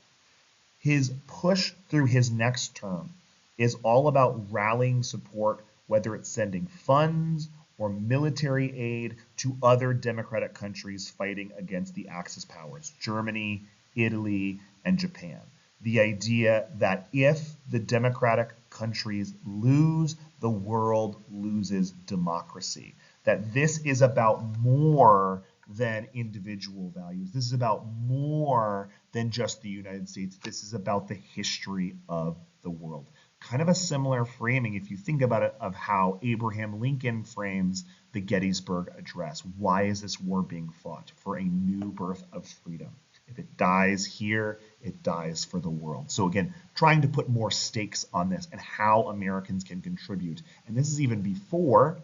Speaker 1: His push through his next term is all about rallying support, whether it's sending funds or military aid to other democratic countries fighting against the Axis powers, Germany, Italy, and Japan. The idea that if the democratic countries lose, the world loses democracy. That this is about more than individual values. This is about more than just the United States. This is about the history of the world. Kind of a similar framing, if you think about it, of how Abraham Lincoln frames the Gettysburg Address. Why is this war being fought? For a new birth of freedom. If it dies here, it dies for the world. So again, trying to put more stakes on this and how Americans can contribute. And this is even before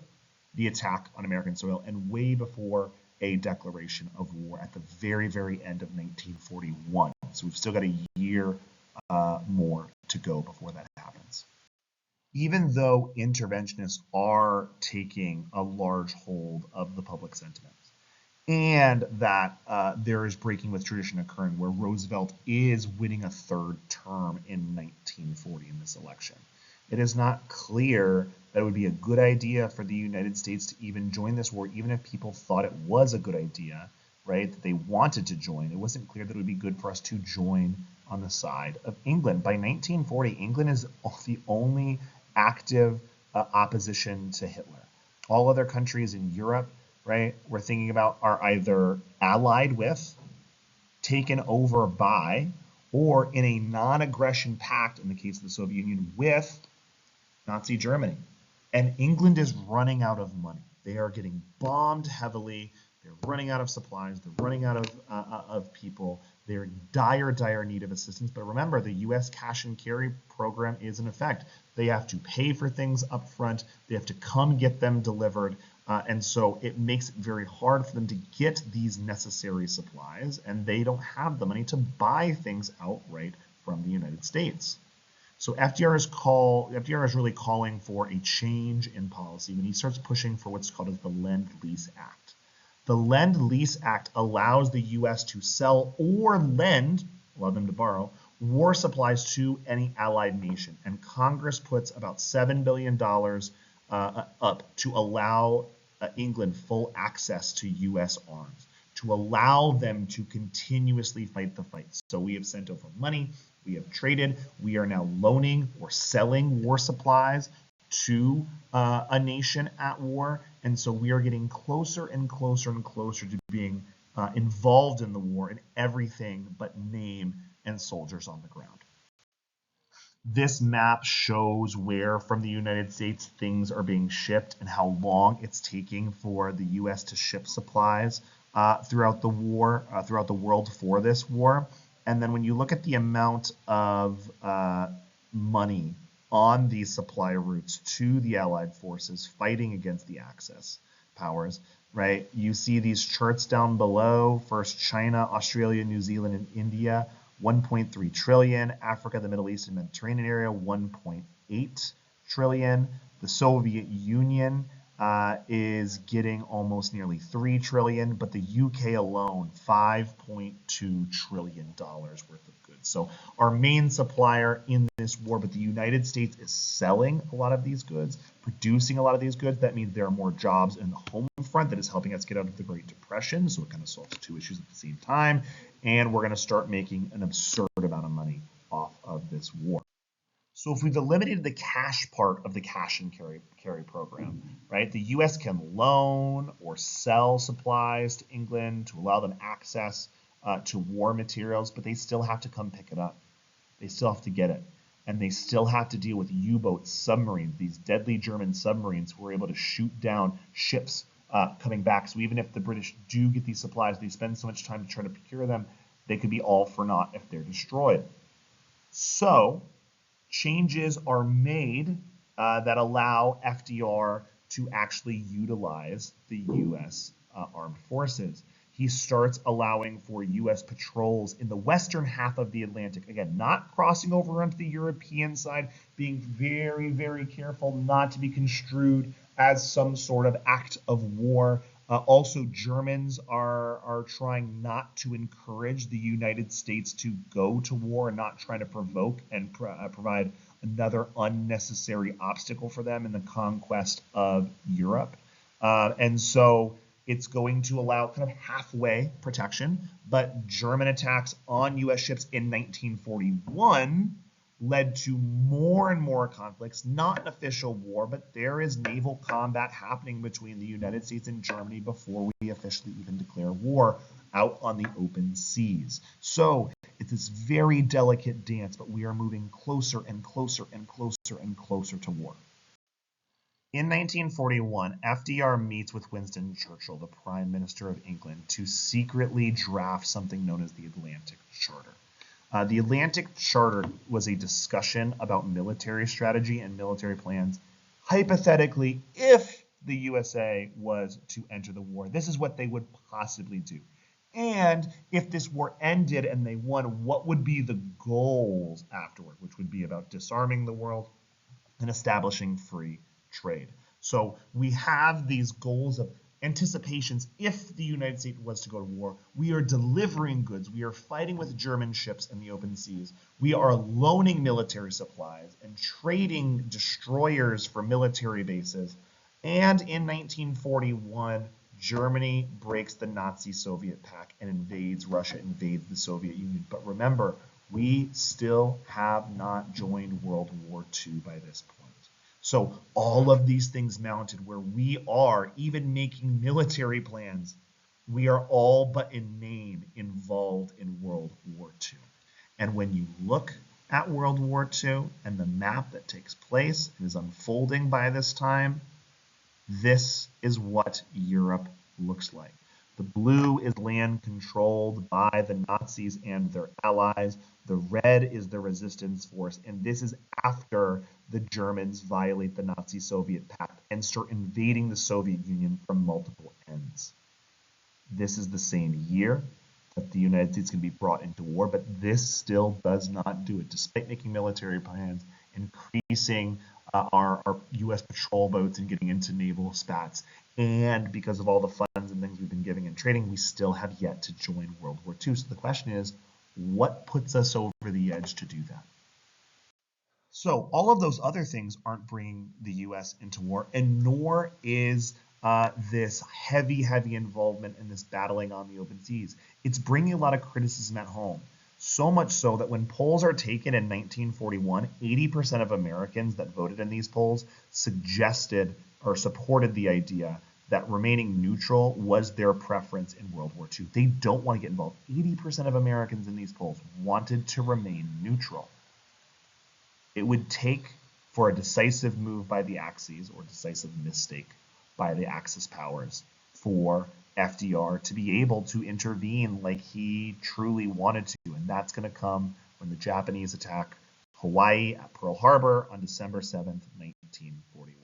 Speaker 1: the attack on American soil and way before a declaration of war at the very, very end of 1941. So we've still got a year more to go before that happens. Even though interventionists are taking a large hold of the public sentiment, and that there is breaking with tradition occurring where Roosevelt is winning a third term in 1940 in this election. It is not clear that it would be a good idea for the United States to even join this war, even if people thought it was a good idea, right, that they wanted to join. It wasn't clear that it would be good for us to join on the side of England. By 1940, England is the only active opposition to Hitler. All other countries in Europe, right, we're thinking about are either allied with, taken over by, or in a non-aggression pact, in the case of the Soviet Union, with Nazi Germany. And England is running out of money. They are getting bombed heavily. They're running out of supplies. They're running out of people. They're in dire need of assistance. But remember, the U.S. cash and carry program is in effect. They have to pay for things up front. They have to come get them delivered. And so it makes it very hard for them to get these necessary supplies, and they don't have the money to buy things outright from the United States. So FDR is really calling for a change in policy when he starts pushing for what's called as the Lend-Lease Act. The Lend-Lease Act allows the U.S. to sell or lend, allow them to borrow, war supplies to any allied nation. And Congress puts about $7 billion up to allow England full access to U.S. arms, to allow them to continuously fight the fight. So we have sent over money, we have traded, we are now loaning or selling war supplies to a nation at war. And so we are getting closer and closer and closer to being involved in the war in everything but name and soldiers on the ground. This map shows where from the United States things are being shipped and how long it's taking for the U.S. to ship supplies throughout the war, throughout the world for this war. And then when you look at the amount of money on these supply routes to the Allied forces fighting against the Axis powers, right? You see these charts down below. First, China, Australia, New Zealand, and India. 1.3 trillion. Africa, the Middle East, and Mediterranean area, 1.8 trillion. The Soviet Union is getting almost nearly 3 trillion, but the UK alone, $5.2 trillion worth of goods. So our main supplier in this war, but the United States is selling a lot of these goods, producing a lot of these goods. That means there are more jobs in the home front that is helping us get out of the Great Depression. So it kind of solves two issues at the same time. And we're going to start making an absurd amount of money off of this war. So if we've eliminated the cash part of the cash and carry program, right, the U.S. can loan or sell supplies to England to allow them access to war materials, but they still have to come pick it up. They still have to get it. And they still have to deal with U-boats, submarines, these deadly German submarines who are able to shoot down ships coming back. So even if the British do get these supplies, they spend so much time to try to procure them, they could be all for naught if they're destroyed. So changes are made that allow FDR to actually utilize the U.S. Armed Forces. He starts allowing for U.S. patrols in the western half of the Atlantic. Again, not crossing over onto the European side, being very, very careful not to be construed as some sort of act of war. Also, Germans are trying not to encourage the United States to go to war, not trying to provoke and provide another unnecessary obstacle for them in the conquest of Europe. And so it's going to allow kind of halfway protection, but German attacks on U.S. ships in 1941 led to more and more conflicts, not an official war, but there is naval combat happening between the United States and Germany before we officially even declare war out on the open seas. So it's this very delicate dance, but we are moving closer and closer and closer and closer to war. In 1941, FDR meets with Winston Churchill, the Prime Minister of England, to secretly draft something known as the Atlantic Charter. The Atlantic Charter was a discussion about military strategy and military plans. Hypothetically, if the USA was to enter the war, this is what they would possibly do. And if this war ended and they won, what would be the goals afterward, which would be about disarming the world and establishing free trade. So we have these goals of anticipations. If the United States was to go to war, we are delivering goods. We are fighting with German ships in the open seas. We are loaning military supplies and trading destroyers for military bases. And in 1941, Germany breaks the Nazi-Soviet pact and invades Russia, invades the Soviet Union. But remember, we still have not joined World War II by this point. So all of these things mounted where we are even making military plans, we are all but in name involved in World War II. And when you look at World War II and the map that takes place and is unfolding by this time, this is what Europe looks like. The blue is land controlled by the Nazis and their allies. The red is the resistance force, and this is after the Germans violate the Nazi-Soviet pact and start invading the Soviet Union from multiple ends. This is the same year that the United States can be brought into war, but this still does not do it, despite making military plans, increasing our U.S. patrol boats and getting into naval spats. And because of all the funds and things we've been giving and trading, we still have yet to join World War II. So the question is, what puts us over the edge to do that? So all of those other things aren't bringing the U.S. into war, and nor is this heavy involvement in this battling on the open seas. It's bringing a lot of criticism at home. So much so that when polls are taken in 1941, 80% of Americans that voted in these polls suggested or supported the idea that remaining neutral was their preference in World War II. They don't want to get involved. 80% of Americans in these polls wanted to remain neutral. It would take for a decisive move by the Axis or decisive mistake by the Axis powers for FDR to be able to intervene like he truly wanted to. And that's going to come when the Japanese attack Hawaii at Pearl Harbor on December 7th, 1941.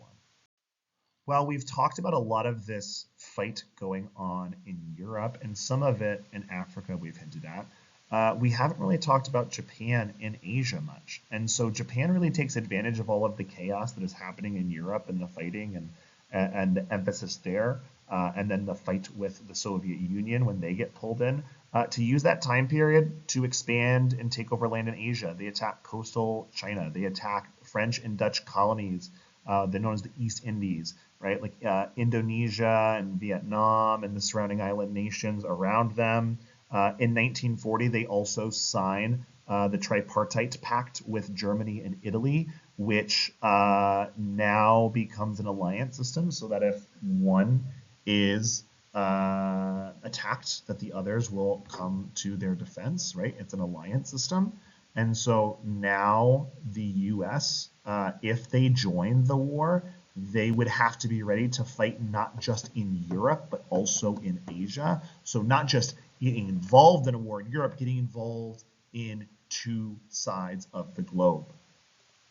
Speaker 1: Well, we've talked about a lot of this fight going on in Europe and some of it in Africa we've hinted at. We haven't really talked about Japan in Asia much. And so Japan really takes advantage of all of the chaos that is happening in Europe and the fighting and the emphasis there, and then the fight with the Soviet Union when they get pulled in, to use that time period to expand and take over land in Asia. They attack coastal China. They attack French and Dutch colonies, they're known as the East Indies, right? Like Indonesia and Vietnam and the surrounding island nations around them. In 1940, they also sign the Tripartite Pact with Germany and Italy, which now becomes an alliance system, so that if one is attacked, that the others will come to their defense, right? It's an alliance system. And so now the US, if they join the war, they would have to be ready to fight not just in Europe, but also in Asia. So not just getting involved in a war in Europe, getting involved in two sides of the globe.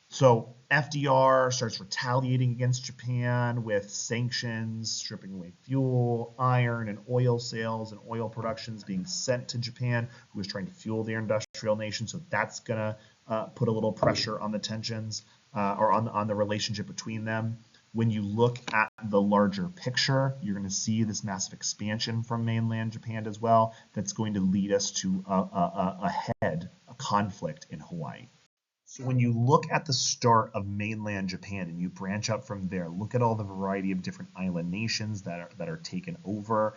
Speaker 1: So FDR starts retaliating against Japan with sanctions, stripping away fuel, iron, and oil sales and oil productions being sent to Japan, who was trying to fuel their industrial nation. So that's going to put a little pressure on the tensions or on the relationship between them. When you look at the larger picture, you're going to see this massive expansion from mainland Japan as well. That's going to lead us to a conflict in Hawaii. So when you look at the start of mainland Japan and you branch out from there, look at all the variety of different island nations that are taken over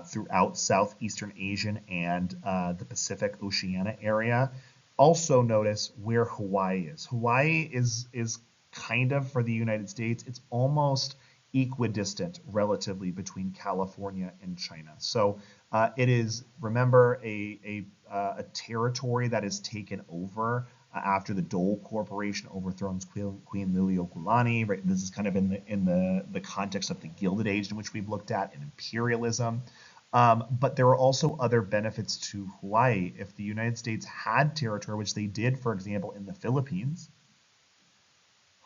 Speaker 1: throughout Southeastern Asian and the Pacific Oceania area. Also notice where Hawaii is. Hawaii is kind of, for the United States, it's almost equidistant relatively between California and China. So it is, remember, a territory that is taken over after the Dole Corporation overthrows Queen Liliuokalani. Right? This is kind of in the context of the Gilded Age in which we've looked at, and imperialism. But there are also other benefits to Hawaii. If the United States had territory, which they did, for example, in the Philippines,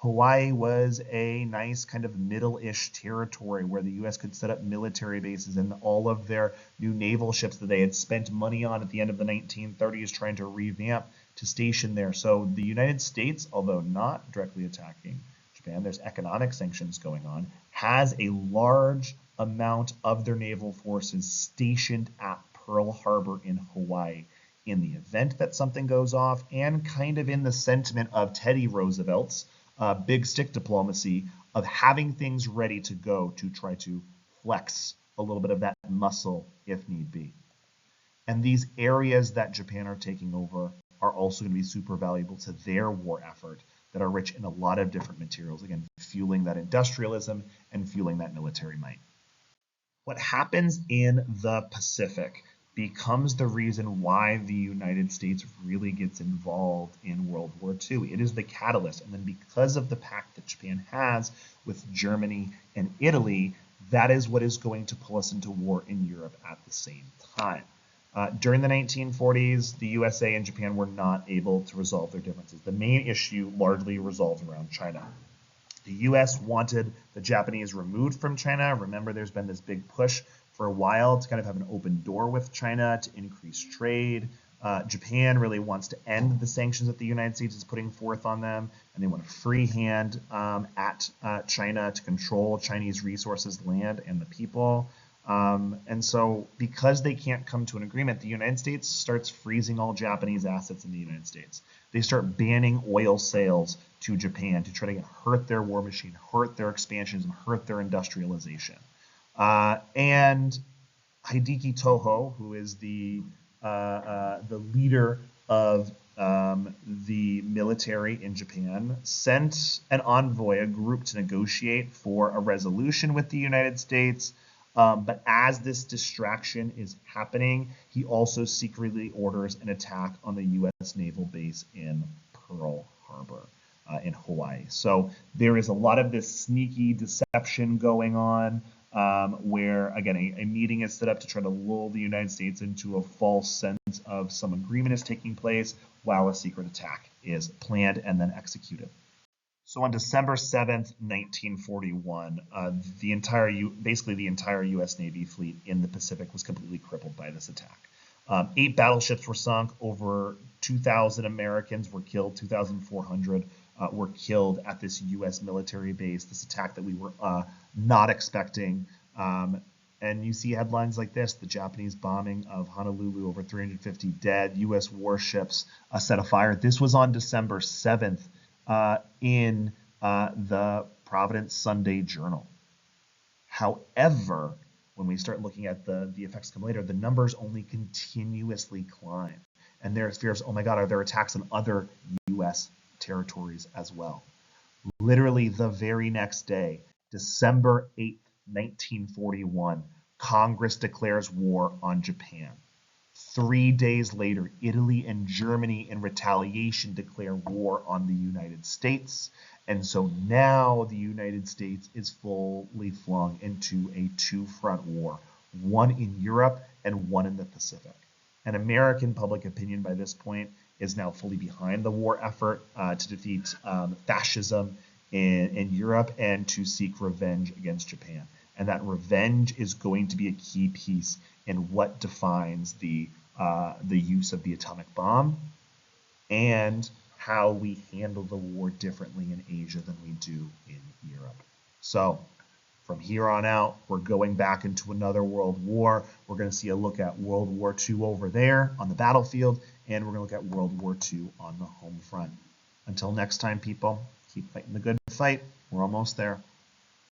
Speaker 1: Hawaii was a nice kind of middle-ish territory where the U.S. could set up military bases, and all of their new naval ships that they had spent money on at the end of the 1930s trying to revamp to station there. So the United States, although not directly attacking Japan, there's economic sanctions going on, has a large amount of their naval forces stationed at Pearl Harbor in Hawaii in the event that something goes off, and kind of in the sentiment of Teddy Roosevelt's big stick diplomacy of having things ready to go to try to flex a little bit of that muscle if need be. And these areas that Japan are taking over are also going to be super valuable to their war effort, that are rich in a lot of different materials, again, fueling that industrialism and fueling that military might. What happens in the Pacific becomes the reason why the United States really gets involved in World War II. It is the catalyst. And then because of the pact that Japan has with Germany and Italy, That is what is going to pull us into war in Europe at the same time. During the 1940s, the USA and Japan were not able to resolve their differences. The main issue largely resolved around China. The US wanted the Japanese removed from China. Remember, there's been this big push for a while to kind of have an open door with China to increase trade. Japan really wants to end the sanctions that the United States is putting forth on them, and they want a free hand at China to control Chinese resources, land, and the people. And so because they can't come to an agreement, the United States starts freezing all Japanese assets in the United States. They start banning oil sales to Japan to try to hurt their war machine, hurt their expansions, and hurt their industrialization. And Hideki Toho, who is the leader of the military in Japan, sent an envoy, a group, to negotiate for a resolution with the United States. But as this distraction is happening, he also secretly orders an attack on the U.S. naval base in Pearl Harbor in Hawaii. So there is a lot of this sneaky deception going on, where, again, a meeting is set up to try to lull the United States into a false sense of some agreement is taking place while a secret attack is planned and then executed. So on December 7th, 1941, basically the entire U.S. Navy fleet in the Pacific was completely crippled by this attack. 8 battleships were sunk, over 2,000 Americans were killed, 2,400 were killed at this U.S. military base, this attack that we were not expecting. And you see headlines like this: the Japanese bombing of Honolulu, over 350 dead, U.S. warships set afire. This was on December 7th. In the Providence Sunday Journal. However, when we start looking at the effects come later, the numbers only continuously climb. And there's fears, oh my God, are there attacks on other U.S. territories as well? Literally the very next day, December 8th, 1941, Congress declares war on Japan. 3 days later, Italy and Germany, in retaliation, declare war on the United States. And so now the United States is fully flung into a two-front war, one in Europe and one in the Pacific. And American public opinion by this point is now fully behind the war effort to defeat fascism in Europe and to seek revenge against Japan. And that revenge is going to be a key piece in what defines the use of the atomic bomb and how we handle the war differently in Asia than we do in Europe. So from here on out, we're going back into another world war. We're going to see a look at World War II over there on the battlefield, and we're going to look at World War II on the home front. Until next time, people, keep fighting the good fight. We're almost there.